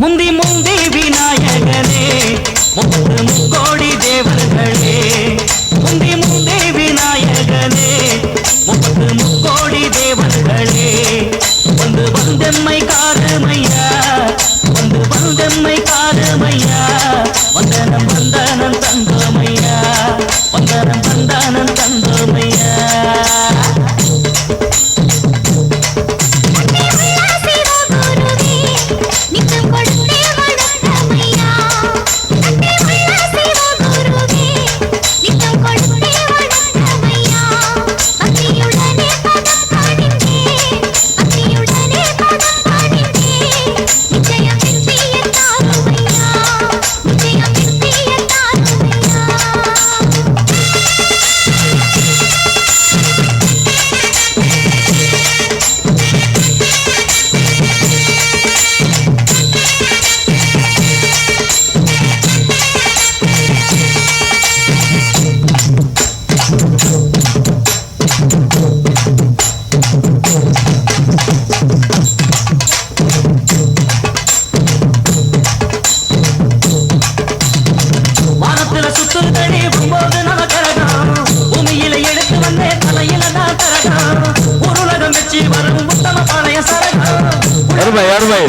முந்தி முந்தி விநாயகனே முக்கோடி தேவர்களே முந்தி முந்தி விநாயகனே முக்கோடி தேவர்களே வந்து வந்தெம்மை காருமையா வந்து வந்தெம்மை காருமையா வந்தனம் வந்தனம் தந்தோமையா வந்தனம் வந்தனம் தந்தோமையா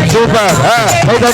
Super. Up.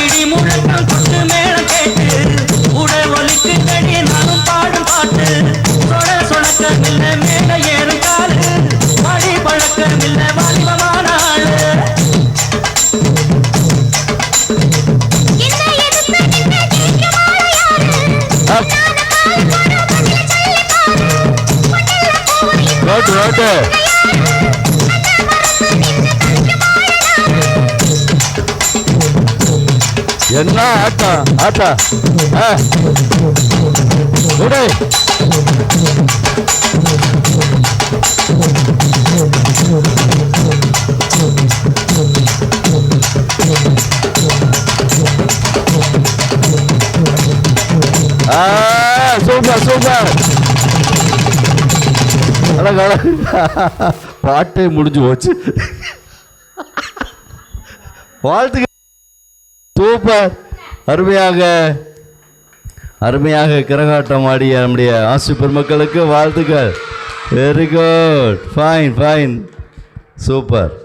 இடி முழக்கம் கொண்டு மேளம் கேட்டு உடல் ஒலிக்கு தடி நானும் பாடும் பாட்டு சொழக்கமில்ல மேல ஏறும் காலு மடி பழக்கமில்ல வாலிபமான ஆளு என்ன ஆட்டா சூப்பர் பாட்டே முடிஞ்சு போச்சு. வாழ்த்துக்கள். சூப்பர். அருமையாக கரகாட்டம் ஆடிய நம்முடைய ஆசி பெருமக்களுக்கு வாழ்த்துக்கள். Very good. Fine super.